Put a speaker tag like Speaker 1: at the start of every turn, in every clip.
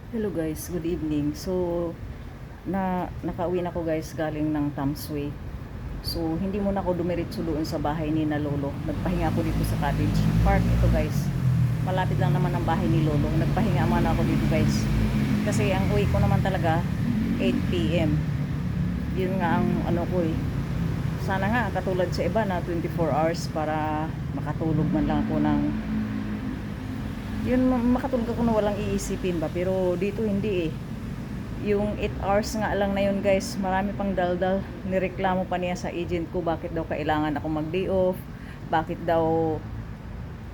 Speaker 1: Hello guys, good evening. So, nakauwi na ko guys galing ng Tamsway. So, hindi muna ako dumiretso doon sa bahay ni na Lolo. Nagpahinga ako dito sa cottage park. Ito guys, malapit lang naman ang bahay ni Lolo. Nagpahinga muna ako dito guys. Kasi ang uwi ko naman talaga 8 p.m. Yun nga ang ano ko eh. Sana nga katulad sa iba na 24 hours para makatulog man lang ako ng yun, makatulog ako na walang iisipin ba, pero dito hindi eh. Yung 8 hours nga lang na yun guys, marami pang daldal. Nireklamo pa niya sa agent ko bakit daw kailangan ako mag day off, bakit daw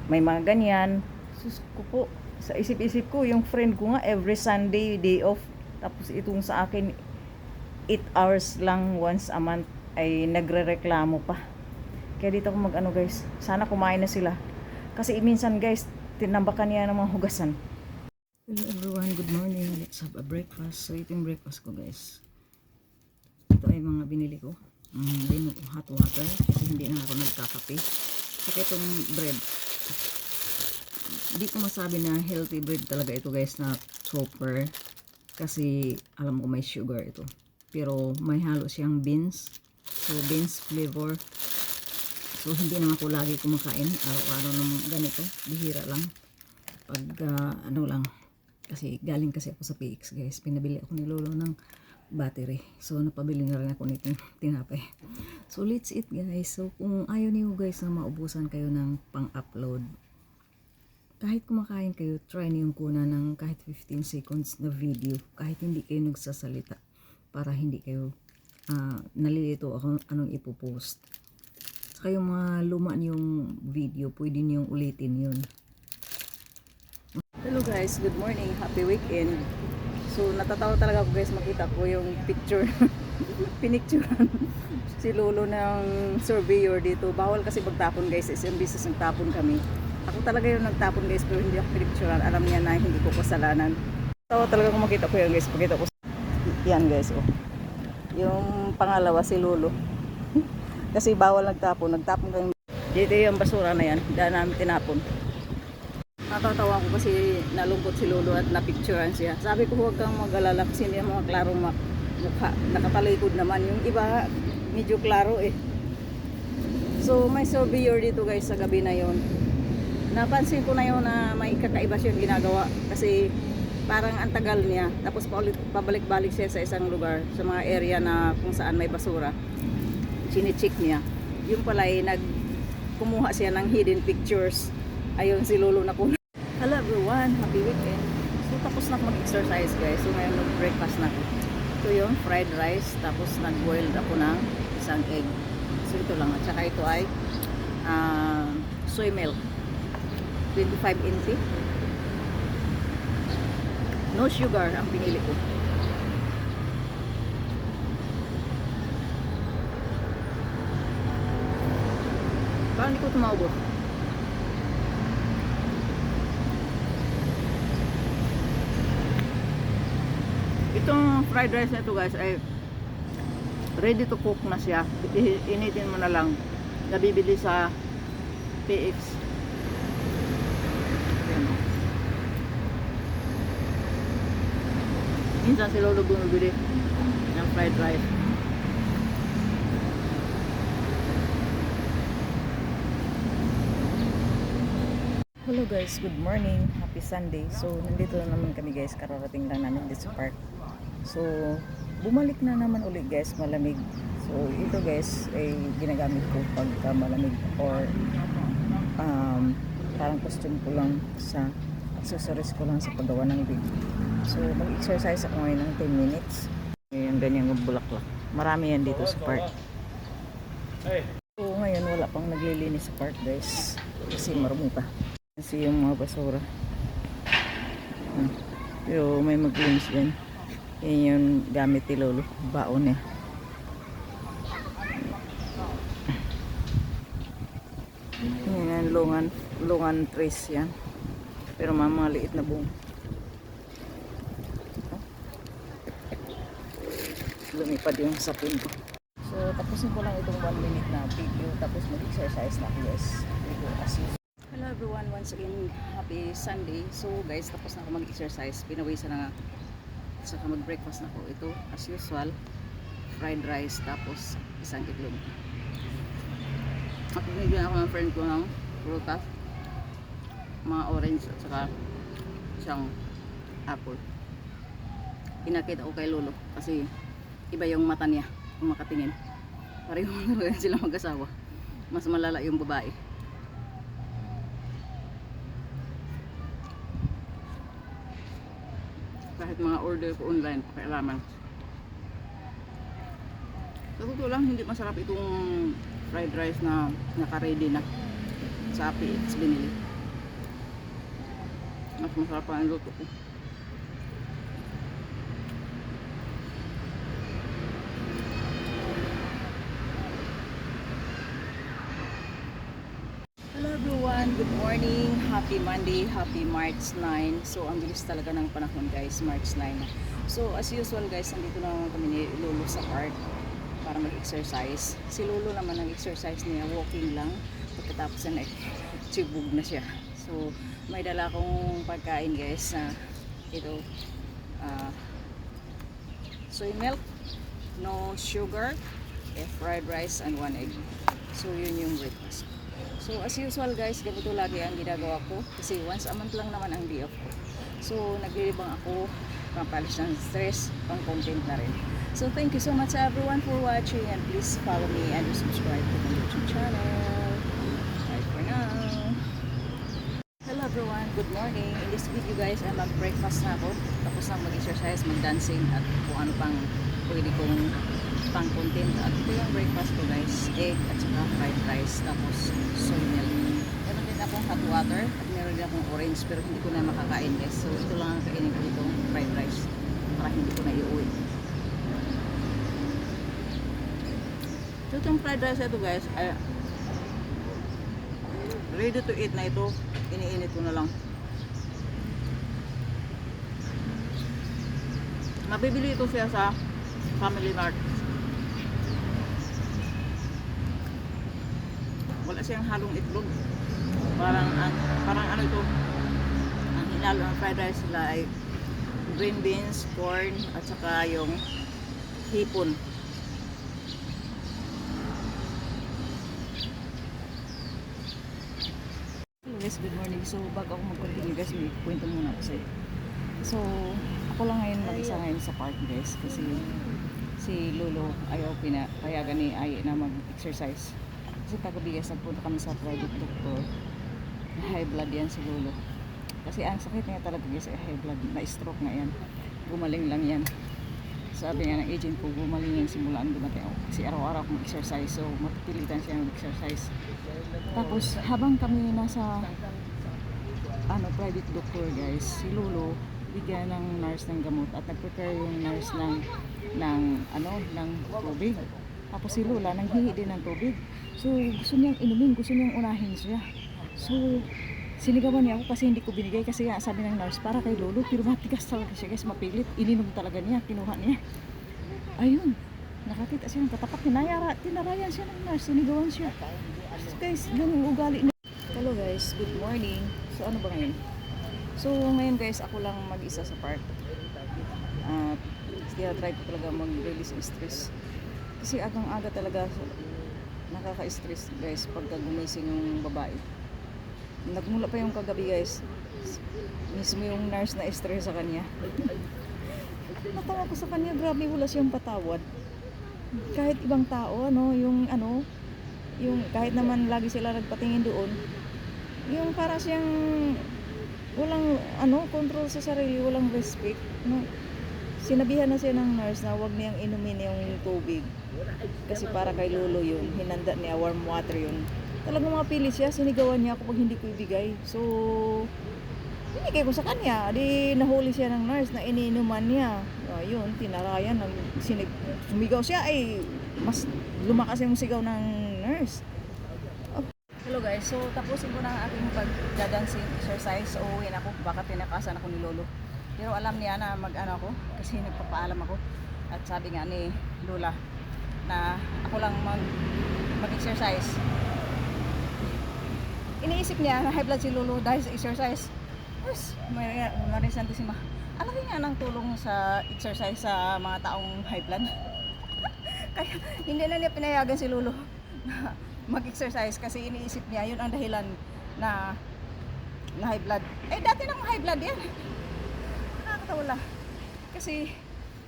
Speaker 1: may mga ganyan. Sus ko po, sa isip-isip ko yung friend ko nga every Sunday day off, tapos itong sa akin 8 hours lang once a month ay nagrereklamo pa. Kaya dito ako mag ano guys, sana kumain na sila kasi minsan guys tinambakan niya ng mga hugasan. Hello everyone, good morning. Let's have a breakfast. So ito yung breakfast ko guys. Ito ay mga binili ko. Hot water kasi hindi na ako nagkakape. Saka itong bread. Hindi ko masabi na healthy bread talaga ito guys na chopper. Kasi alam ko may sugar ito. Pero may halo siyang beans. So beans flavor. So, hindi naman ako lagi kumakain araw-araw ng ganito. Bihira lang. Pag ano lang. Kasi galing kasi ako sa PX guys. Pinabili ako ni Lolo ng battery. So, napabili na rin ako nitong tinapay. So, let's eat guys. So, kung ayaw niyo guys na maubusan kayo ng pang-upload. Kahit kumakain kayo, try niyo yung kuna ng kahit 15 seconds na video. Kahit hindi kayo nagsasalita. Para hindi kayo nalilito ako anong ipopost. Saka yung mga luma niyong video, pwede niyong ulitin yun. Hello guys, good morning, happy weekend. So natatawa talaga ako guys, makita ko yung picture pinicturean si Lolo ng surveyor dito. Bawal kasi magtapon guys, isang beses nagtapon kami. Ako talaga yung nagtapon guys, pero hindi ako pinicturean. Alam niya na hindi ko kasalanan. Tawa talaga kung makita ko yan guys, pakita ko yan guys. Oh. Yung pangalawa si Lolo. Kasi bawal nagtapon kami. Dito yung basura na yan, daan namin tinapon. Natatawa ko kasi nalungkot si Lolo at napicturean siya. Sabi ko huwag kang mag-alala kasi hindi mga klarong mukha. Nakatalikod naman. Yung iba medyo klaro eh. So may surveyor dito guys sa gabi na yon. Napansin ko na yun na may kakaiba siyang ginagawa. Kasi parang ang tagal niya. Tapos pabalik-balik siya sa isang lugar. Sa mga area na kung saan may basura. Chine-check niya. Yung pala ay kumuha siya ng hidden pictures. Ayun si Lolo na kuna. Hello everyone, happy weekend. So tapos na mag-exercise guys. So ngayon nag-breakfast na. Ito yung fried rice. Tapos nag-boiled ako ng isang egg. So ito lang. At saka ito ay soy milk. 25 NC. No sugar ang pinili ko. Parang hindi ko tumaubos. Itong fried rice na ito guys ay ready to cook na siya. Initin mo na lang. Nabibili sa PX. Minsan si Lolo bumibili ng fried rice. Hello guys, good morning, happy Sunday. So nandito na naman kami guys, kararating lang namin dito sa park. So bumalik na naman ulit guys, malamig. So ito guys ay ginagamit ko pagka malamig or parang costume ko lang sa accessories ko lang sa paggawa ng video. So mag-exercise ako ngayon ng 10 minutes. Yung ganyang bulaklak. Marami yan dito sa park. So ngayon wala pang naglilinis sa park guys kasi marumi pa. Kasi yung mga basura. Pero may maglinis din. Yan yung gamit ni Lolo. Baon niya. Yan lungan trees yan. Pero mga liit na buong. Lumipad yung sapin ko. So tapusin ko lang itong 1 minute na video. Tapos mag-exercise na ako guys. As usual. Hello everyone, once again, happy Sunday. So guys, tapos na ako mag-exercise, pinawisan na nga. Saka mag-breakfast na ako. Ito, as usual, fried rice, tapos isang itlog. At binigyan ako ng friend ko ng prutas, mga orange at saka isang apple. Inakit ako kay Lolo kasi iba yung mata niya kung makatingin. Pareho na sila mag-asawa. Mas malala yung babae. Kahit mga order ko online, pakialaman. Sa totoo lang, hindi masarap itong fried rice na naka-ready na sa PX binili. Mas masarap pa ang luto ko. Hello everyone, good morning, happy Monday, happy March 9. So ang bilis talaga ng panahon guys, March 9. So as usual guys, nandito na naman kami ni Lolo sa park para mag-exercise. Si Lolo naman ang exercise niya, walking lang. Pagkatapos na tibog na siya. So may dala akong pagkain guys na ito, soy milk, no sugar, fried rice and 1 egg. So yun yung breakfast. So as usual guys, ganito lagi ang ginagawa ko kasi once a month lang naman ang day off ko. So naglilibang ako, pampalis ng stress, pang content na rin. So thank you so much everyone for watching and please follow me and subscribe to my YouTube channel. Bye for now. Hello everyone, good morning. In this video guys, ay mag-breakfast na ako. Tapos na mag-exercise, mag-dancing at kung ano pang pwede kong pang content. At ito yung breakfast ko guys, egg at saka fried rice, tapos soy milk. Meron din akong hot water at meron din akong orange pero hindi ko na makakain guys. So ito lang ang kainin ko itong fried rice para hindi ko na iuwi. So itong fried rice ito guys, ay ready to eat na ito. Iniinit ko na lang. Mabibili ito siya sa Family Mart. Wala siyang halong itlog. Parang ano ito, ang hinalo ng fried rice nila ay green beans, corn, at saka yung hipon. Hello guys, good morning. So bago ako mag-continue guys, may kwento muna ako sa'yo. So ako lang ngayon mag-isa ngayon sa park guys kasi si Lolo ayaw pinapayagan ni Ay na mag-exercise. Kasi kagabi nagpunta kami sa private doctor. High blood yan si Lolo. Kasi ang sakit niya talaga guys ay high blood. Na-stroke na yan. Gumaling lang yan. Sabi nga ng agent ko, gumaling yan simulaan dumating ako. Kasi araw-araw akong exercise. So mapipilitan siya mag-exercise. Tapos habang kami nasa private doctor guys, si Lolo bigyan ng nurse ng gamot at nag-prepare yung nurse ng tubig. Tapos si Lola nanghihi din ng tubig. So gusto niyang inumin, gusto niyang unahin siya. So sinigawan niya ako kasi hindi ko binigay kasi sabi ng nurse para kay Lolo, pero matigas talaga siya guys, mapilit. Ininom talaga niya, kinuha niya. Ayun, nakakita siya ng katapat, tinarayan siya ng nurse, sinigawan siya. So guys, yung ugali niya. Hello guys, good morning. So ano ba ngayon? So ngayon guys, ako lang mag-isa sa park. At try ko talaga mag-release ng stress. Kasi agang-aga talaga nakaka-stress guys pagka gumising yung babae. Nagmula pa yung kagabi guys. Mismo yung nurse na stress sa kanya. Natawa ko sa kanya, grabe wala siyang patawad. Kahit ibang tao, yung kahit naman lagi sila nagpatingin doon, yung para siyang walang control sa sarili, walang respect, Sinabihan na siya ng nurse na wag niyang inumin yung tubig. Kasi para kay Lolo yun, hinanda niya, warm water yun. Talagang mapilit siya, sinigawan niya ako pag hindi ko ibigay. So, binigay ko sa kanya. Di nahuli siya ng nurse na iniinuman niya. Ayun, tinarayan, sumigaw siya, ay mas lumakas yung sigaw ng nurse. Hello guys, so tapusin ko na ang aking pag-dancing exercise. So uwi na ako, baka tinakasan ako ni Lolo. Pero alam niya na ako kasi nagpapaalam ako. At sabi nga ni Lola na ako lang mag-exercise.
Speaker 2: iniisip niya na high blood si Lolo dahil sa exercise. Yes, Marisantissima. Ang laki nga ng tulong sa exercise sa mga taong high blood. Kaya hindi na niya pinayagan si Lolo na mag-exercise kasi iniisip niya yun ang dahilan na high blood. Eh dati nang high blood yan. Nakakatawa lang. Kasi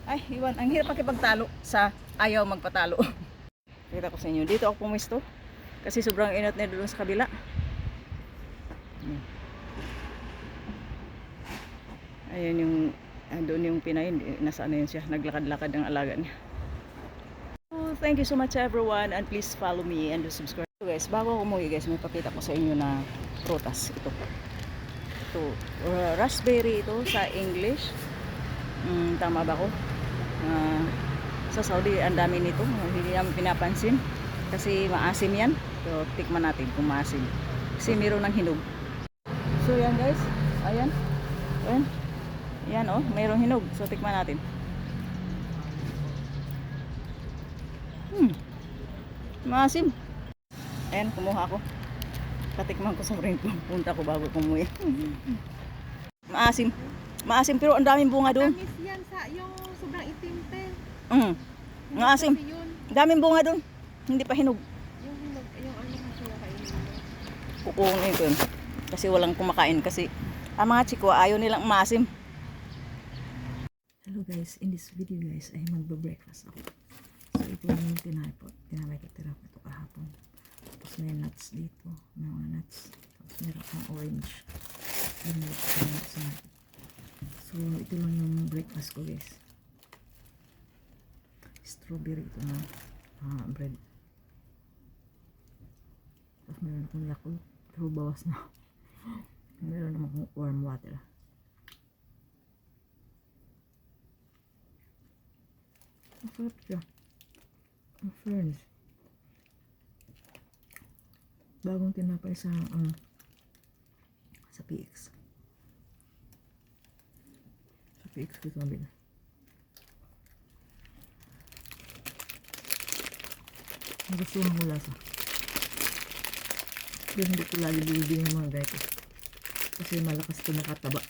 Speaker 2: ay, iwan, ang hirap makipagtalo sa ayaw magpatalo. Kita ko sa inyo, dito ako pumisto kasi sobrang init na doon sa kabila. Ayun yung doon yung Pinay, nasaan na yun siya, naglakad-lakad ng alaga niya. So, thank you so much everyone and please follow me and subscribe. So guys, bago ako umuwi guys, may pakita ko sa inyo na prutas ito. Ito, raspberry ito sa English. Tama ba ko? Sa Saudi ang dami nito, hindi namin pinapansin kasi maasim yan. So tikman natin kung maasim kasi meron ng hinog. So yan guys, ayan, yan oh, mayroong hinog. So tikman natin. Maasim. Ayan, kumuha ako. Katikman ko sa rin punta ko bago kumuwi. Maasim. Maasim pero ang daming bunga doon.
Speaker 3: Tamis yan sa yung sobrang itim pe.
Speaker 2: Maasim.
Speaker 3: Kasi yun,
Speaker 2: Daming bunga doon. Hindi pa hinog.
Speaker 3: yung hinog, yung ano kasi kainin mo.
Speaker 2: Kukunin ko yun. Kasi walang kumakain kasi ang mga chiko ayaw nilang maasim. Hello guys, in this video guys ay magbe-breakfast ako. So ito yung tinapay ko tira ko ito kahapon. Tapos may nuts dito, may mga nuts. Tapos meron akong orange. Yun yung nuts na. So ito lang yung breakfast ko guys. Strawberry ito na bread. Tapos meron akong Yakult. Pero bawas na. Meron naman akong warm water. Ang sarap siya. Ang fairness. Bagong tinapay sa PX. Sa PX ko ito mabila. Nagustuhan ko lasa. Pero hindi ko lagi bibili ng mga ganito. Kasi malakas ito makataba.